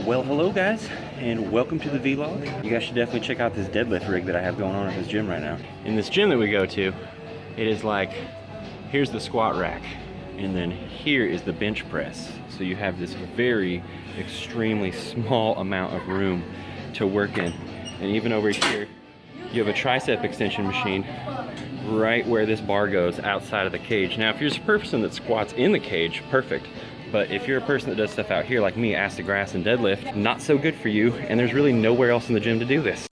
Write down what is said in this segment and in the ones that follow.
Well, hello guys, and welcome to the vlog. You guys should definitely check out this deadlift rig that I have going on at this gym right now. In this gym that we go to, it is like, here's the squat rack, and then here is the bench press. So you have this very extremely small amount of room to work in. And even over here, you have a tricep extension machine right where this bar goes outside of the cage. Now, if you're a person that squats in the cage, perfect. But if you're a person that does stuff out here like me, ass to grass and deadlift, not so good for you, and there's really nowhere else in the gym to do this.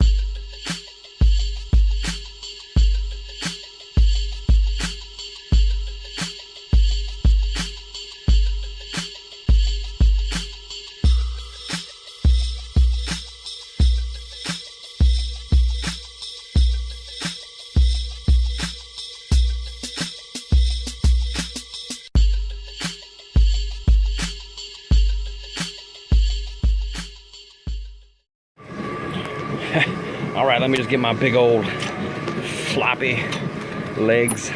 All right, let me just get my big old floppy legs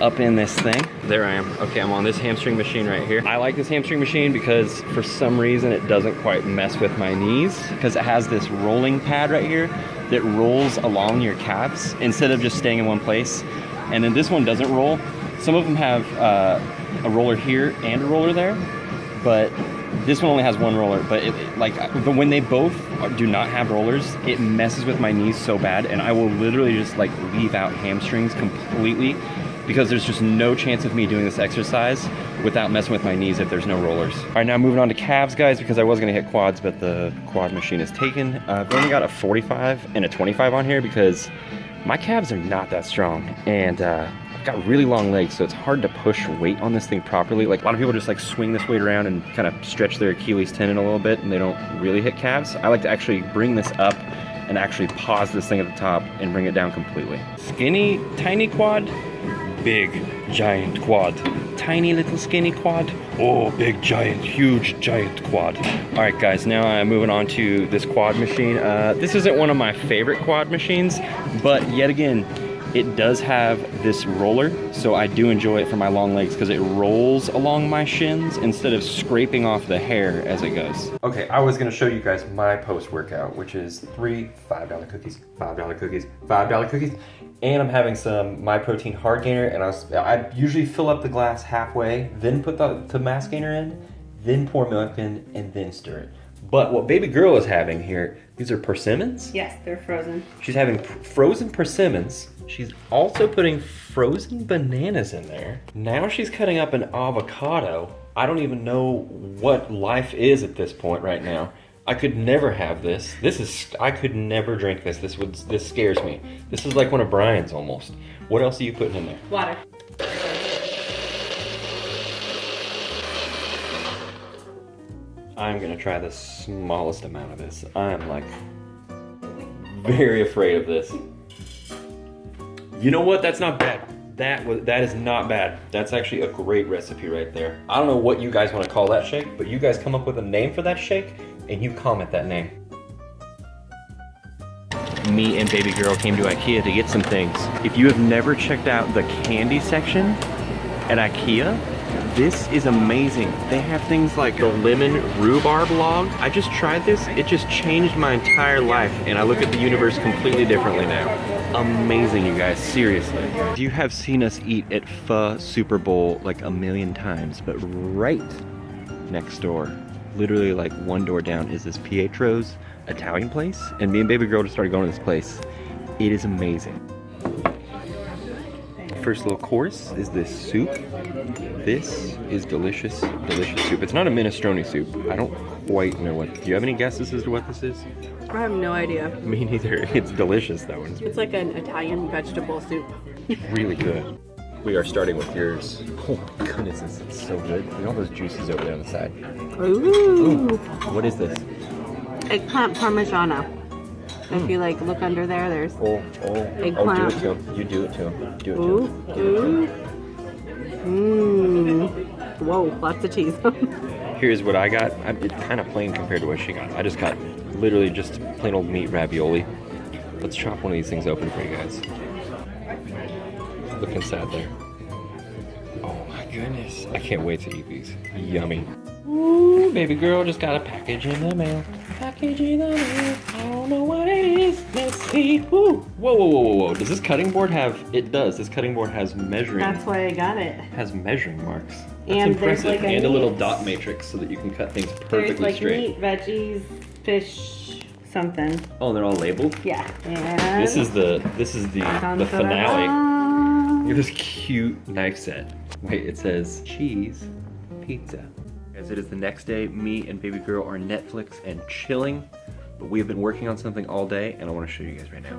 up in this thing. There I am. Okay, I'm on this hamstring machine right here. I like this hamstring machine because for some reason it doesn't quite mess with my knees, because it has this rolling pad right here that rolls along your calves instead of just staying in one place. And then this one doesn't roll. Some of them have a roller here and a roller there, but this one only has one roller. But when they both do not have rollers, it messes with my knees so bad, and I will literally just like leave out hamstrings completely, because there's just no chance of me doing this exercise without messing with my knees if there's no rollers. All right, now moving on to calves, guys, because I was gonna hit quads, but the quad machine is taken. I've only got a 45 and a 25 on here because my calves are not that strong, and I've got really long legs, so it's hard to push weight on this thing properly. Like, a lot of people just like swing this weight around and kind of stretch their Achilles tendon a little bit, and they don't really hit calves. I like to actually bring this up and actually pause this thing at the top and bring it down completely. Skinny, tiny quad, big, giant quad. Tiny little skinny quad. Oh, big, giant, huge, giant quad. All right, guys, now I'm moving on to this quad machine. This isn't one of my favorite quad machines, but yet again, it does have this roller, so I do enjoy it for my long legs because it rolls along my shins instead of scraping off the hair as it goes. Okay, I was gonna show you guys my post-workout, which is 3 $5 cookies, $5 cookies, $5 cookies, and I'm having some My Protein Hard Gainer, and I usually fill up the glass halfway, then put the mass gainer in, then pour milk in, and then stir it. But what baby girl is having here, these are persimmons? Yes, they're frozen. She's having frozen persimmons. She's also putting frozen bananas in there. Now she's cutting up an avocado. I don't even know what life is at this point right now. I could never have this. I could never drink this. This scares me. This is like one of Brian's almost. What else are you putting in there? Water. I'm gonna try the smallest amount of this. I'm like very afraid of this. You know what? That's not bad. That is not bad. That's actually a great recipe right there. I don't know what you guys want to call that shake, but you guys come up with a name for that shake and you comment that name. Me and baby girl came to IKEA to get some things. If you have never checked out the candy section at IKEA, this is amazing. They have things like the lemon rhubarb log. I just tried this. It just changed my entire life, and I look at the universe completely differently now. Amazing, you guys, seriously. You have seen us eat at Pho Super Bowl like a million times, but right next door, literally like one door down, is this Pietro's Italian place, and me and baby girl just started going to this place. It is amazing. First little course is this soup. This is delicious, delicious soup. It's not a minestrone soup. I don't quite know what. Do you have any guesses as to what this is? I have no idea. Me neither. It's delicious though. It's like an Italian vegetable soup. Really good. We are starting with yours. Oh my goodness, this is so good. Look at all those juices over there on the side. Ooh. What is this? Eggplant parmigiana. If you like look under there, there's eggplant. Oh, do it to him. You do it to him. Do it to him. Mmm. Whoa, lots of cheese. Here's what I got. It's kind of plain compared to what she got. I just got literally just plain old meat ravioli. Let's chop one of these things open for you guys. Look inside there. Oh my goodness. I can't wait to eat these. Yummy. Ooh, baby girl just got a package in the mail. Package in the mail. I don't know what it is. Let's see. Ooh. Whoa, whoa, whoa, whoa, whoa. Does this cutting board have, it does. This cutting board has measuring. That's why I got it. Has measuring marks. That's And impressive. there's like and a little dot matrix so that you can cut things perfectly there's like straight. meat, veggies, fish, something. Oh, and they're all labeled? Yeah. And This is the finale. Look at this cute knife set. Wait, it says cheese pizza. Guys, it is the next day. Me and baby girl are Netflix and chilling, but we have been working on something all day, and I want to show you guys right now.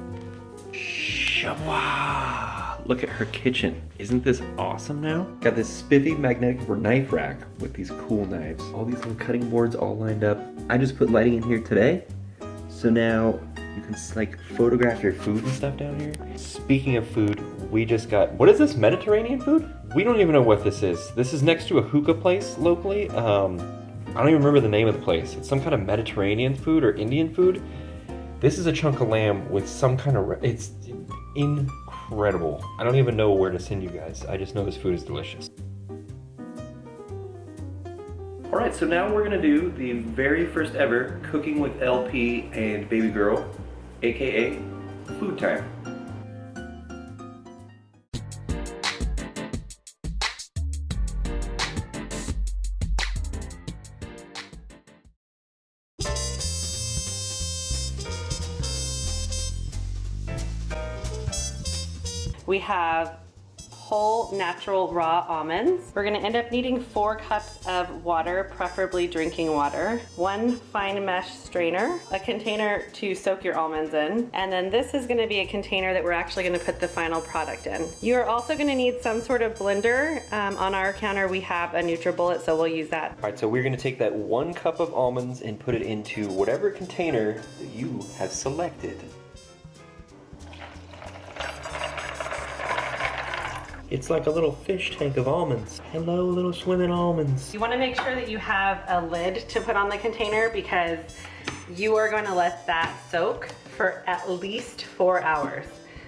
Wow! Look at her kitchen. Isn't this awesome now? Got this spiffy magnetic knife rack with these cool knives. All these little cutting boards all lined up. I just put lighting in here today, so now you can like photograph your food and stuff down here. Speaking of food, we just got, what is this, Mediterranean food? We don't even know what this is. This is next to a hookah place locally. I don't even remember the name of the place. It's some kind of Mediterranean food or Indian food. This is a chunk of lamb with some kind of, it's incredible. I don't even know where to send you guys. I just know this food is delicious. All right, so now we're gonna do the very first ever Cooking with LP and Baby Girl, AKA food time. we have whole natural raw almonds. We're gonna end up needing 4 cups of water, preferably drinking water, 1 fine mesh strainer, a container to soak your almonds in, and then this is gonna be a container that we're actually gonna put the final product in. You're also gonna need some sort of blender. On our counter we have a NutriBullet, so we'll use that. All right, so we're gonna take that 1 cup of almonds and put it into whatever container that you have selected. It's like a little fish tank of almonds. Hello, little swimming almonds. You want to make sure that you have a lid to put on the container because you are going to let that soak for at least 4 hours.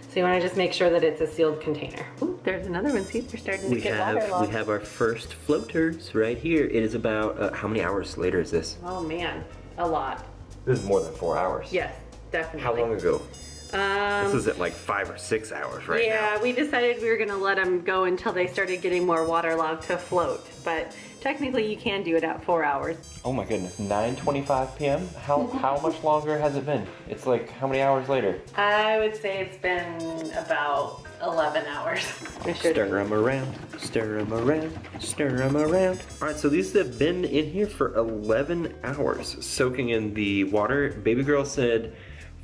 So you want to just make sure that it's a sealed container. Ooh, there's another one. See, they're starting to get waterlogged. We have our first floaters right here. It is about, how many hours later is this? Oh man, a lot. This is more than 4 hours. Yes, definitely. How long ago? This is at like 5 or 6 hours right now. Yeah, we decided we were gonna let them go until they started getting more waterlogged to float. But technically you can do it at 4 hours. Oh my goodness, 9:25 p.m.? How much longer has it been? It's like, how many hours later? I would say it's been about 11 hours. Stir them around, stir them around, stir them around. All right, so these have been in here for 11 hours, soaking in the water. Baby girl said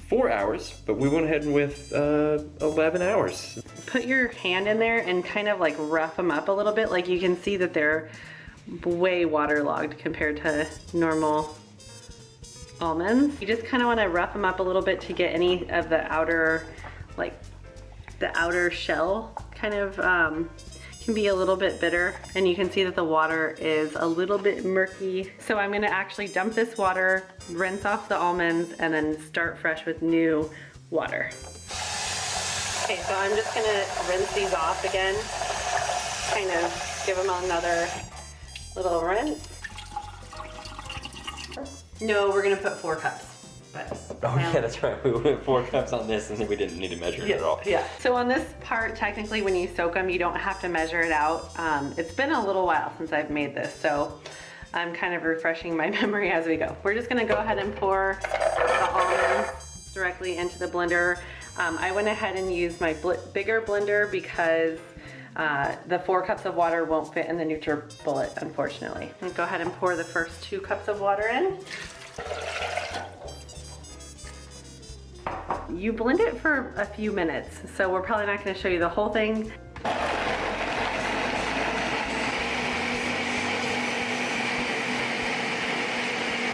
4 hours, but we went ahead with 11 hours. Put your hand in there and kind of like rough them up a little bit. Like you can see that they're way waterlogged compared to normal almonds. You just kind of want to rough them up a little bit to get any of the outer, like the outer shell kind of can be a little bit bitter, and you can see that the water is a little bit murky. So I'm gonna actually dump this water, rinse off the almonds, and then start fresh with new water. Okay, so I'm just gonna rinse these off again, kind of give them another little rinse. No, we're gonna put 4 cups. Oh yeah, that's right. We went 4 cups on this and then we didn't need to measure it at all. Yeah. So on this part, technically when you soak them, you don't have to measure it out. It's been a little while since I've made this, so I'm kind of refreshing my memory as we go. We're just gonna go ahead and pour the almonds directly into the blender. I went ahead and used my bigger blender because the 4 cups of water won't fit in the NutriBullet, unfortunately. I'm gonna go ahead and pour the first 2 cups of water in. You blend it for a few minutes, so we're probably not going to show you the whole thing.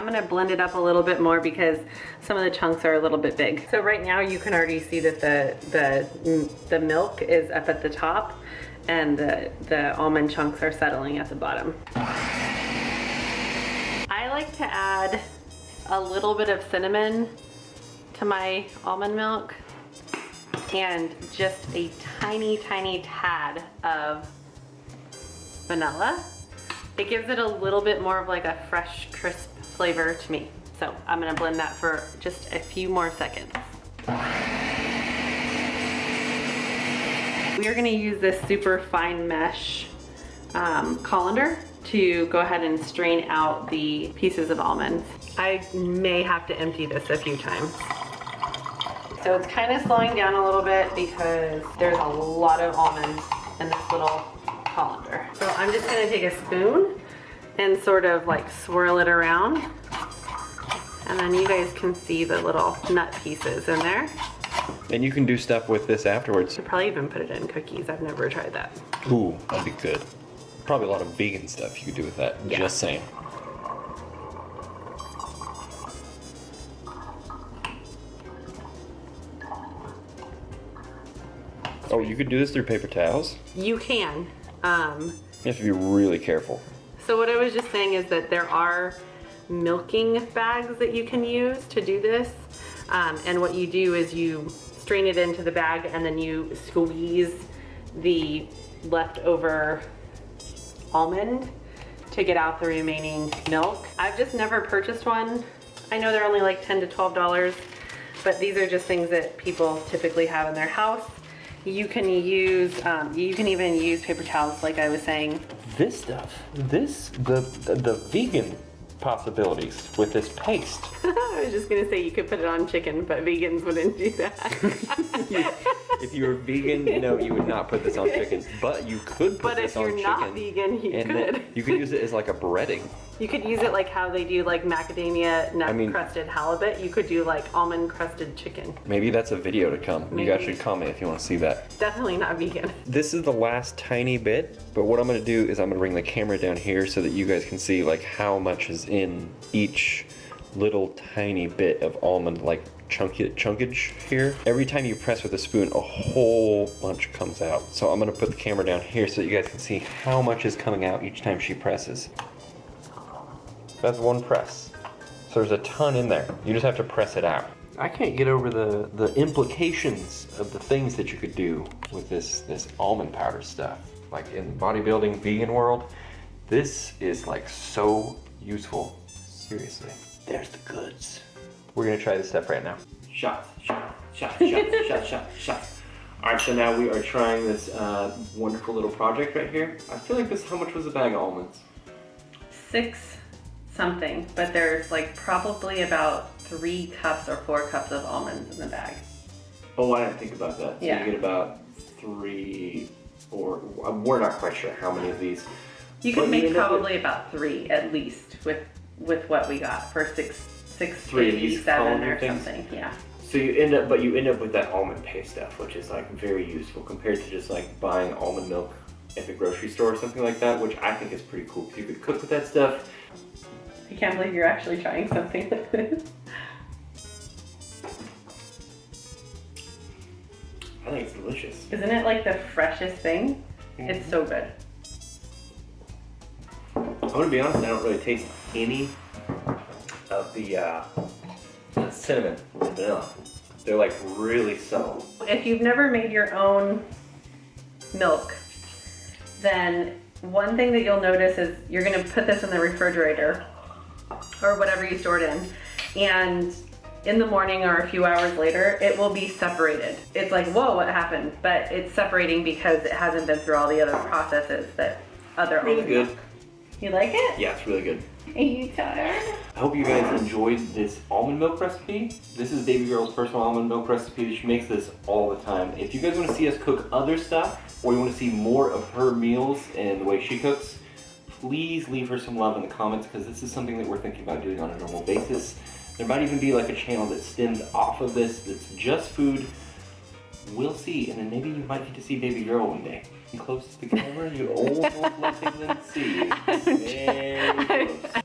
I'm going to blend it up a little bit more because some of the chunks are a little bit big. So right now you can already see that the milk is up at the top and the almond chunks are settling at the bottom. I like to add a little bit of cinnamon to my almond milk and just a tiny tad of vanilla. It gives it a little bit more of like a fresh, crisp flavor to me. So I'm gonna blend that for just a few more seconds. We are gonna use this super fine mesh colander to go ahead and strain out the pieces of almonds. I may have to empty this a few times. So it's kind of slowing down a little bit because there's a lot of almonds in this little colander. So I'm just gonna take a spoon and sort of like swirl it around. And then you guys can see the little nut pieces in there. And you can do stuff with this afterwards. I'd probably even put it in cookies. I've never tried that. Ooh, that'd be good. Probably a lot of vegan stuff you could do with that. Yeah. Just saying. Oh, you could do this through paper towels? You can. You have to be really careful. So what I was just saying is that there are milking bags that you can use to do this. And what you do is you strain it into the bag and then you squeeze the leftover almond to get out the remaining milk. I've just never purchased one. I know they're only like $10 to $12, but these are just things that people typically have in their house. You can use, you can even use paper towels like I was saying. This stuff, the vegan possibilities with this paste. I was just gonna say you could put it on chicken, but vegans wouldn't do that. If you were vegan, no, you would not put this on chicken, but you could put this on chicken. But if you're not vegan, you could. You could use it as like a breading. You could use it like how they do like macadamia nut crusted halibut. You could do like almond crusted chicken. Maybe that's a video to come. Maybe. You guys should comment if you want to see that. Definitely not vegan. This is the last tiny bit, but what I'm going to do is I'm going to bring the camera down here so that you guys can see like how much is in each little tiny bit of almond, like chunkage here. Every time you press with a spoon, a whole bunch comes out. So I'm going to put the camera down here so that you guys can see how much is coming out each time she presses. That's one press. So there's a ton in there. You just have to press it out. I can't get over the implications of the things that you could do with this almond powder stuff. Like in the bodybuilding vegan world, this is like so useful. Seriously. There's the goods. We're gonna try this stuff right now. Shots. All right, so now we are trying this wonderful little project right here. I feel like this, how much was a bag of almonds? 6 something, but there's like probably about 3 cups or 4 cups of almonds in the bag. Oh, I didn't think about that. So yeah. You get about 3 or we're not quite sure how many of these. You could make probably about 3 at least with what we got for 687 or something. Yeah. So you end up with that almond paste stuff, which is like very useful compared to just like buying almond milk at the grocery store or something like that, which I think is pretty cool because you could cook with that stuff. I can't believe you're actually trying something like this. I think it's delicious. Isn't it like the freshest thing? Mm-hmm. It's so good. I'm gonna be honest, I don't really taste any of the cinnamon and vanilla. They're like really subtle. If you've never made your own milk, then one thing that you'll notice is you're gonna put this in the refrigerator or whatever you store it in, and in the morning or a few hours later, it will be separated. It's like, whoa, what happened? But it's separating because it hasn't been through all the other processes that other almond good. milk. You like it? Yeah, it's really good. Are you tired? I hope you guys enjoyed this almond milk recipe. This is Baby Girl's personal almond milk recipe. She makes this all the time. If you guys want to see us cook other stuff, or you want to see more of her meals and the way she cooks, please leave her some love in the comments, because this is something that we're thinking about doing on a normal basis. There might even be like a channel that stems off of this that's just food. We'll see, and then maybe you might get to see Baby Girl one day. Close to the camera, you old looking and see. Very close.